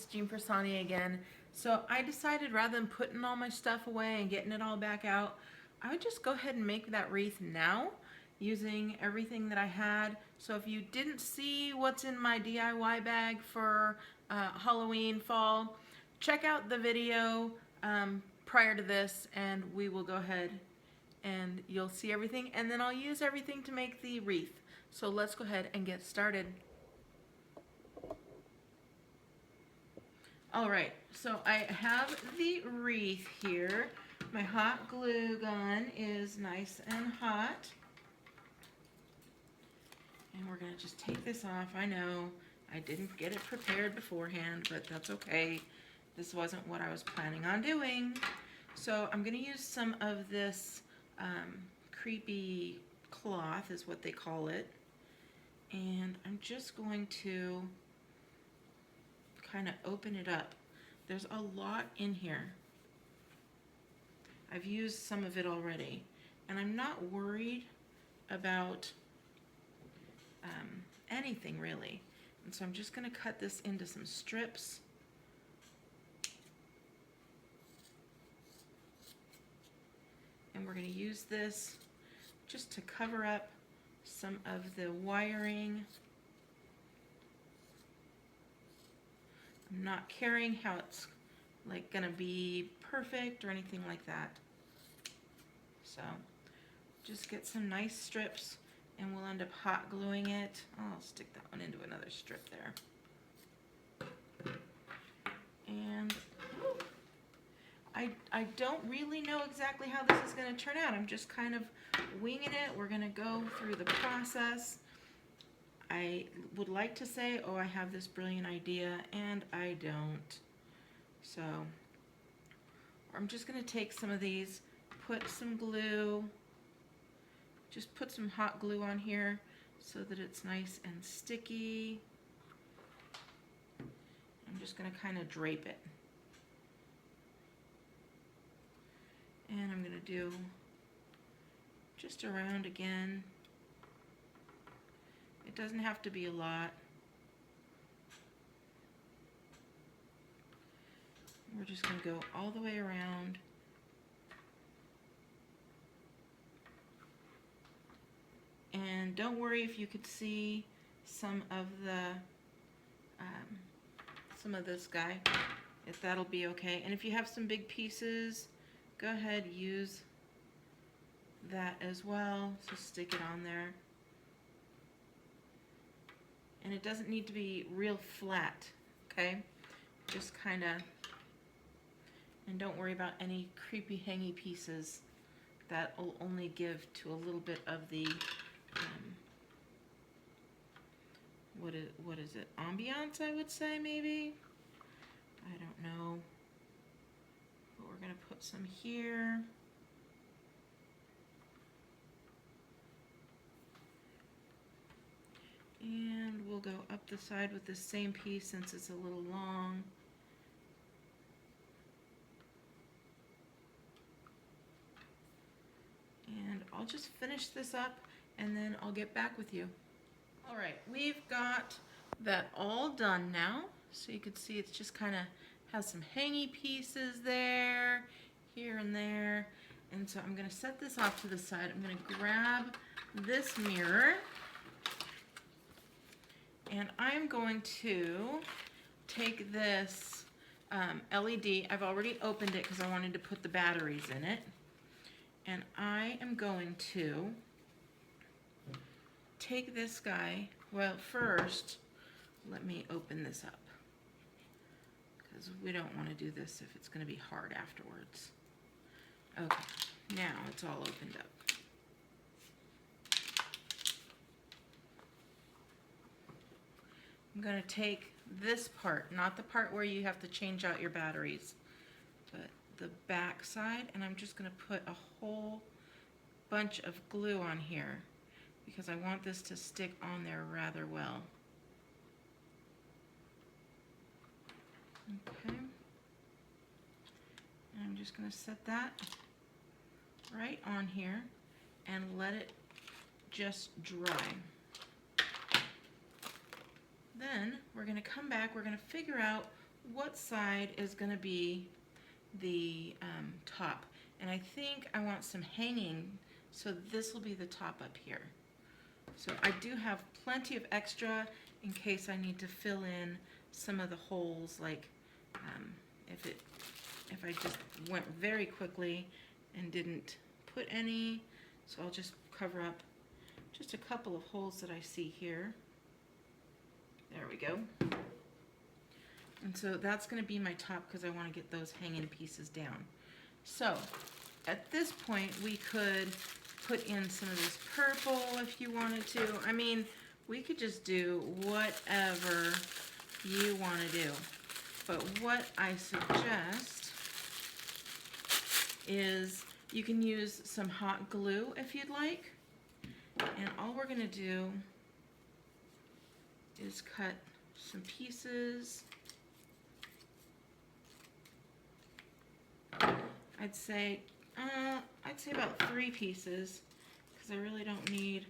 it's Jean Piersanti again. So I decided rather than putting all my stuff away and getting it all back out, I would just go ahead and make that wreath now using everything that I had. So if you didn't see what's in my DIY bag for Halloween fall, check out the video prior to this and we will go ahead and you'll see everything, and then I'll use everything to make the wreath. So let's go ahead and get started. All right, so I have the wreath here. My hot glue gun is nice and hot. And we're gonna just take this off. I know I didn't get it prepared beforehand, but that's okay. This wasn't what I was planning on doing. So I'm gonna use some of this creepy cloth is what they call it. And I'm just going to kind of open it up. There's a lot in here. I've used some of it already, and I'm not worried about anything really. And so I'm just going to cut this into some strips. And we're going to use this just to cover up some of the wiring. I'm not caring how it's like gonna be perfect or anything like that. So just get some nice strips and we'll end up hot gluing it. I'll stick that one into another strip there. And I don't really know exactly how this is gonna turn out. I'm just kind of winging it. We're gonna go through the process. I would like to say, oh, I have this brilliant idea, and I don't. So I'm just going to take some of these, put some glue, just put some hot glue on here so that it's nice and sticky. I'm just going to kind of drape it. And I'm going to do just around again. It doesn't have to be a lot. We're just going to go all the way around. And don't worry if you could see some of this guy, if that'll be okay. And if you have some big pieces, go ahead, use that as well. So stick it on there. And it doesn't need to be real flat, okay? Just kind of, and don't worry about any creepy hangy pieces. That will only give to a little bit of the, what is it, ambiance, I would say, maybe? I don't know. But we're gonna put some here. And we'll go up the side with the same piece since it's a little long. And I'll just finish this up and then I'll get back with you. All right, we've got that all done now. So you can see it's just kind of has some hangy pieces there, here and there. And so I'm going to set this off to the side. I'm going to grab this mirror. And I'm going to take this LED. I've already opened it because I wanted to put the batteries in it. And I am going to take this guy. Well, first, let me open this up because we don't want to do this if it's going to be hard afterwards. Okay, now it's all opened up. I'm going to take this part, not the part where you have to change out your batteries, but the back side, and I'm just going to put a whole bunch of glue on here because I want this to stick on there rather well. Okay. And I'm just going to set that right on here and let it just dry. Then we're going to come back, we're going to figure out what side is going to be the top. And I think I want some hanging, so this will be the top up here. So I do have plenty of extra in case I need to fill in some of the holes, like if I just went very quickly and didn't put any. So I'll just cover up just a couple of holes that I see here. There we go. And so that's going to be my top because I want to get those hanging pieces down. So at this point we could put in some of this purple if you wanted to. I mean, we could just do whatever you want to do. But what I suggest is you can use some hot glue if you'd like. And all we're going to do is cut some pieces. I'd say about 3 pieces because I really don't need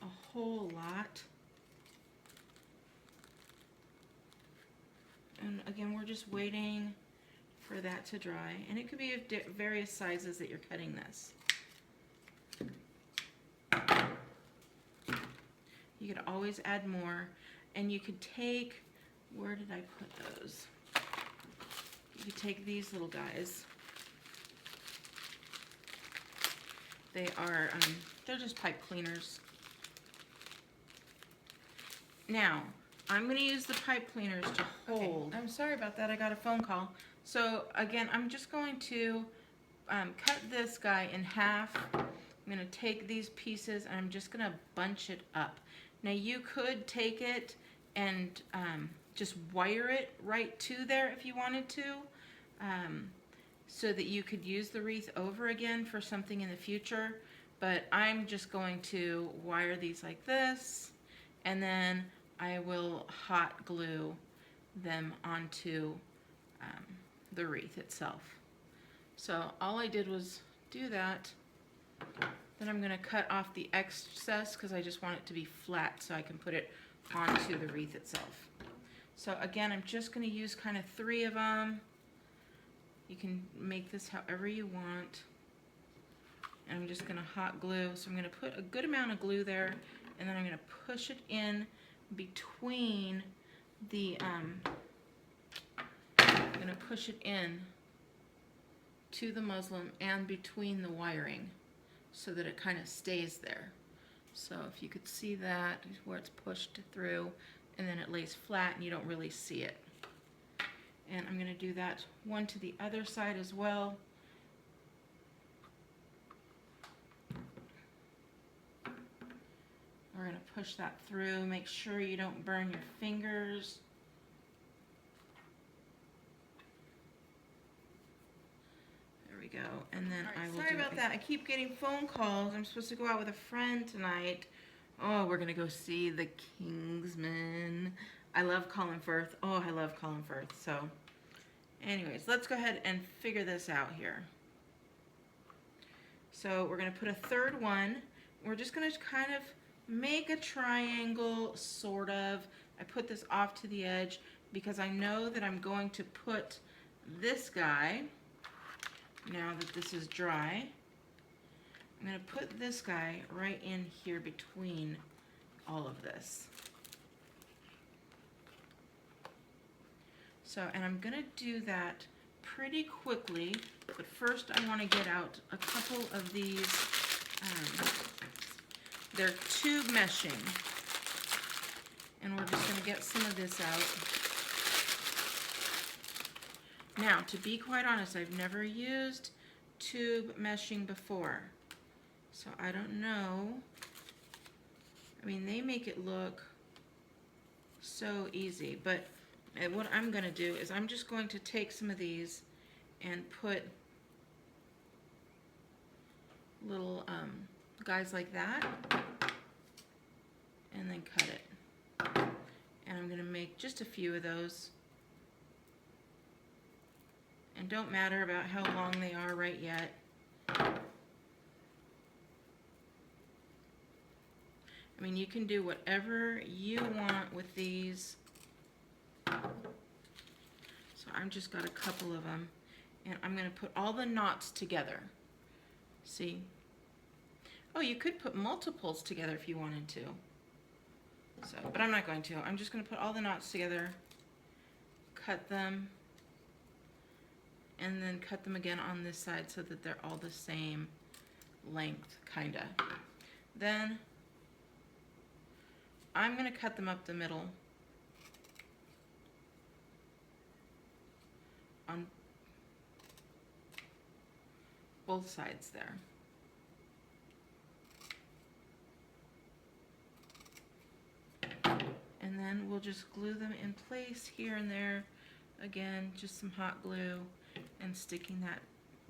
a whole lot. And again, we're just waiting for that to dry, and it could be of various sizes that you're cutting this. You could always add more, and you could take, where did I put those? You could take these little guys. They are, they're just pipe cleaners. Now, I'm going to use the pipe cleaners to hold. Okay. I'm sorry about that, I got a phone call. So again, I'm just going to cut this guy in half. I'm going to take these pieces and I'm just going to bunch it up. Now you could take it and just wire it right to there if you wanted to, so that you could use the wreath over again for something in the future. But I'm just going to wire these like this, and then I will hot glue them onto the wreath itself. So all I did was do that. Then I'm going to cut off the excess because I just want it to be flat so I can put it onto the wreath itself. So again, I'm just going to use kind of 3 of them. You can make this however you want. And I'm just going to hot glue. So I'm going to put a good amount of glue there, and then I'm going to push it in between the, I'm going to push it in to the muslin and between the wiring so that it kind of stays there. So if you could see that, where it's pushed through and then it lays flat and you don't really see it. And I'm going to do that one to the other side as well. We're going to push that through. Make sure you don't burn your fingers. There we go. And then I will sorry about that. I keep getting phone calls. I'm supposed to go out with a friend tonight. Oh, we're going to go see the Kingsmen. I love Colin Firth. Oh, I love Colin Firth. So, anyways, let's go ahead and figure this out here. So, we're going to put a third one. We're just going to kind of make a triangle, sort of. I put this off to the edge because I know that I'm going to put this guy, now that this is dry, I'm going to put this guy right in here between all of this. So, and I'm going to do that pretty quickly, but first I want to get out a couple of these, they're tube meshing, and we're just going to get some of this out. Now, to be quite honest, I've never used tube meshing before, so I don't know. I mean, they make it look so easy, but what I'm going to do is I'm just going to take some of these and put little guys like that, and then cut it. And I'm going to make just a few of those. And don't matter about how long they are right yet. I mean, you can do whatever you want with these. So So I've just got a couple of them, and I'm going to put all the knots together. See? Oh, you could put multiples together if you wanted to. So, but I'm not going to. I'm just going to put all the knots together, cut them, and then cut them again on this side so that they're all the same length, kinda. Then I'm going to cut them up the middle on both sides there. And then we'll just glue them in place here and there. Again, just some hot glue and sticking that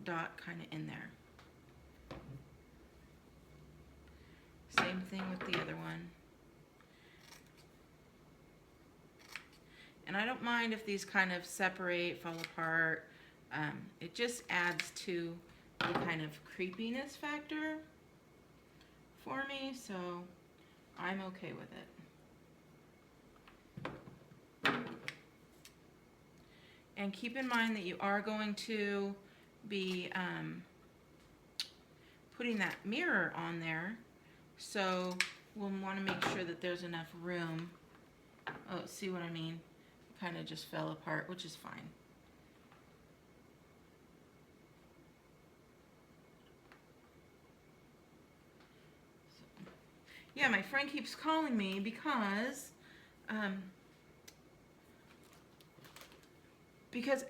dot kind of in there. Same thing with the other one. And I don't mind if these kind of separate, fall apart. It just adds to the kind of creepiness factor for me, so I'm okay with it. And keep in mind that you are going to be putting that mirror on there, so we'll want to make sure that there's enough room. Oh, see what I mean? It kind of just fell apart, which is fine. Yeah, my friend keeps calling me because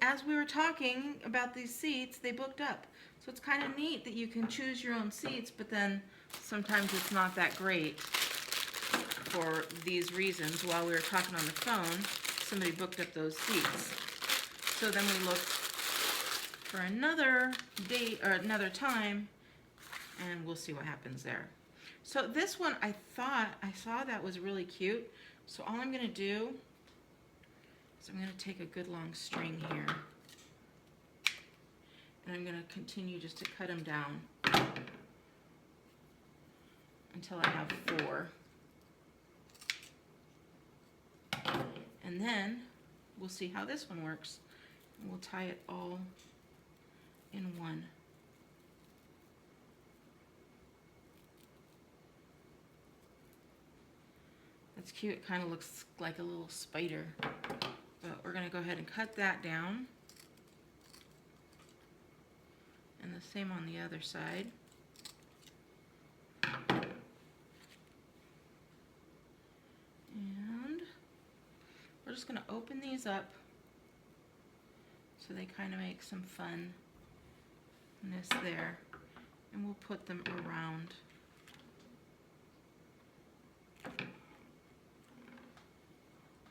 as we were talking about these seats, they booked up. So it's kind of neat that you can choose your own seats, but then sometimes it's not that great for these reasons. While we were talking on the phone, somebody booked up those seats. So then we looked for another date or another time, and we'll see what happens there. So this one, I saw that was really cute. So all I'm going to do is I'm going to take a good long string here, and I'm going to continue just to cut them down until I have 4. And then we'll see how this one works. And we'll tie it all in one. That's cute. It kind of looks like a little spider. But we're going to go ahead and cut that down. And the same on the other side. And we're just going to open these up so they kind of make some funness there. And we'll put them around.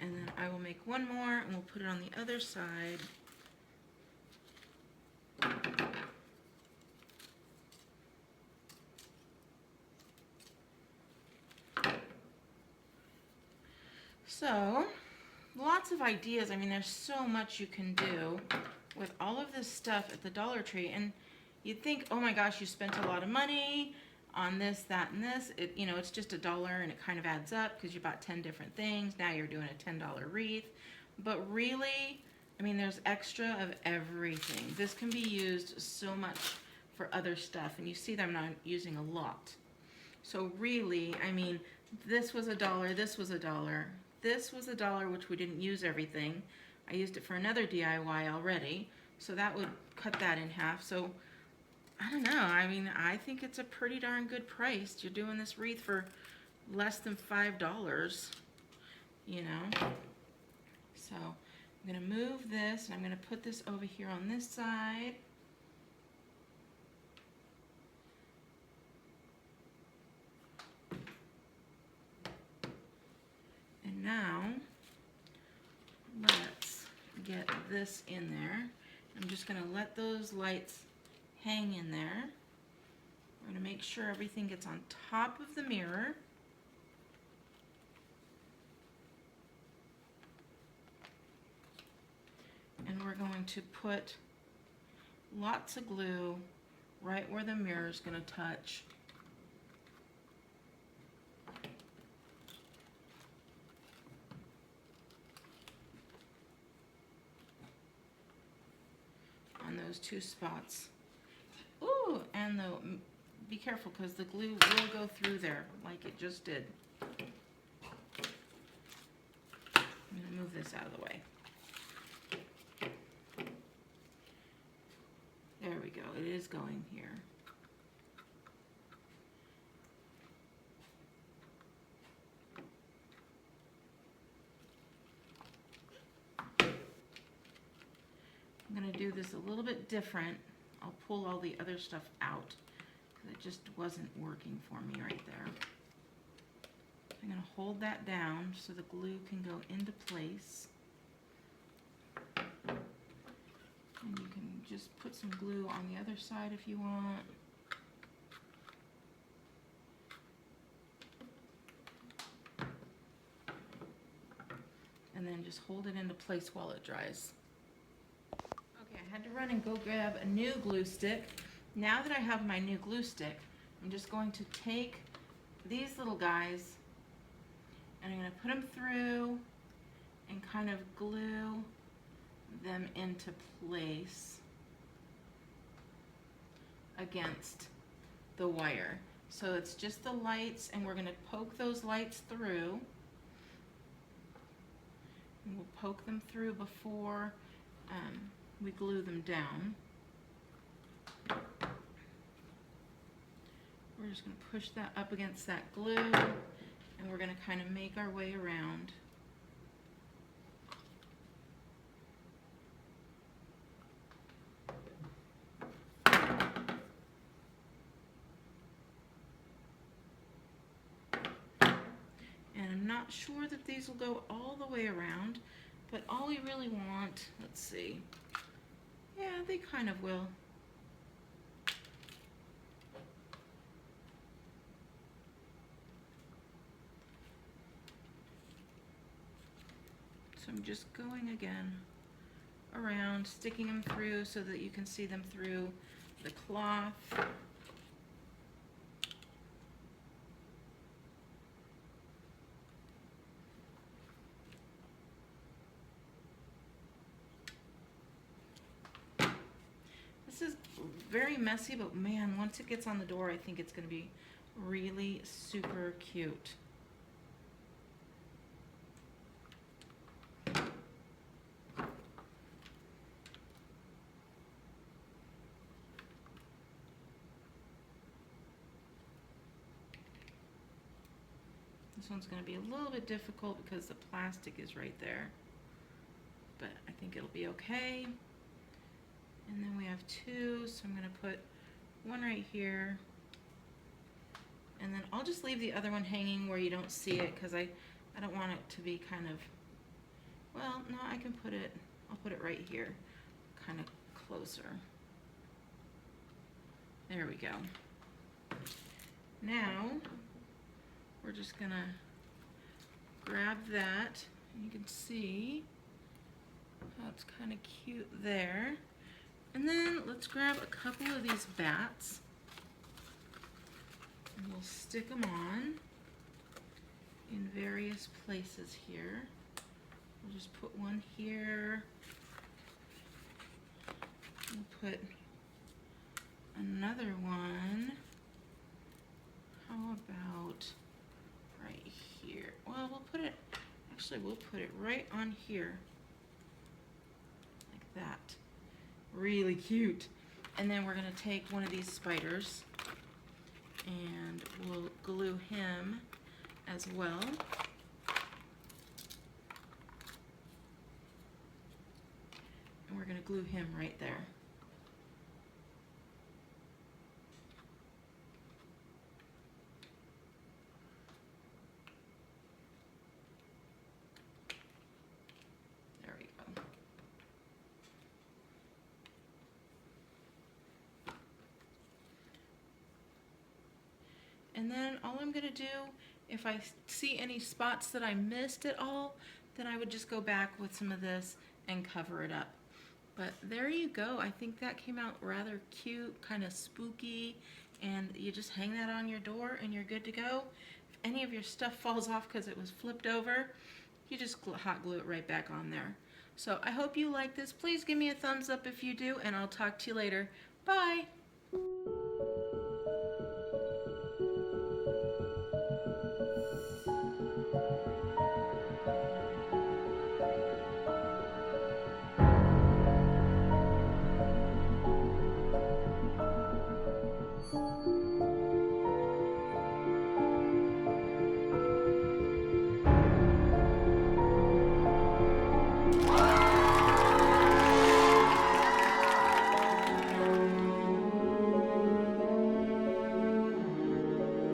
And then I will make one more, and we'll put it on the other side. So, lots of ideas. I mean, there's so much you can do with all of this stuff at the Dollar Tree. And you'd think, oh my gosh, you spent a lot of money on this, that, and this. You know, it's just $1 and it kind of adds up because you bought 10 different things. Now you're doing a $10 wreath. But really, I mean, there's extra of everything. This can be used so much for other stuff, and you see that I'm not using a lot. So really, I mean, this was $1, this was $1, this was $1, which we didn't use everything. I used it for another DIY already, so that would cut that in half. So I don't know, I mean, I think it's a pretty darn good price. You're doing this wreath for less than $5, you know. So I'm going to move this, and I'm going to put this over here on this side. And now, let's get this in there. I'm just going to let those lights hang in there. We're going to make sure everything gets on top of the mirror. And we're going to put lots of glue right where the mirror is going to touch. those two spots. Ooh, and be careful because the glue will go through there like it just did. I'm going to move this out of the way. There we go. It is going here. I'm going to do this a little bit different. I'll pull all the other stuff out because it just wasn't working for me right there. I'm going to hold that down so the glue can go into place. And you can just put some glue on the other side if you want. And then just hold it into place while it dries. Okay, I had to run and go grab a new glue stick. Now that I have my new glue stick, I'm just going to take these little guys and I'm going to put them through and kind of glue them into place against the wire. So it's just the lights, and we're going to poke those lights through. And we'll poke them through before we glue them down. We're just going to push that up against that glue, and we're going to kind of make our way around. And I'm not sure that these will go all the way around, but all we really want, let's see, yeah, they kind of will. So I'm just going again around, sticking them through so that you can see them through the cloth. This is very messy, but man, once it gets on the door, I think it's going to be really super cute. This one's going to be a little bit difficult because the plastic is right there, but I think it'll be okay. And then we have two, so I'm going to put one right here, and then I'll just leave the other one hanging where you don't see it because I don't want it to be kind of, well, no, I can put it, I'll put it right here, kind of closer. There we go. Now we're just going to grab that, and you can see how it's kind of cute there. And then let's grab a couple of these bats and we'll stick them on in various places here. We'll just put one here. We'll put another one. How about right here? Well, we'll put it, actually we'll put it right on here, like that. Really cute. And then we're going to take one of these spiders and we'll glue him as well. And we're going to glue him right there. And then all I'm going to do, if I see any spots that I missed at all, then I would just go back with some of this and cover it up. But there you go. I think that came out rather cute, kind of spooky, and you just hang that on your door and you're good to go. If any of your stuff falls off because it was flipped over, you just hot glue it right back on there. So I hope you like this. Please give me a thumbs up if you do, and I'll talk to you later. Bye!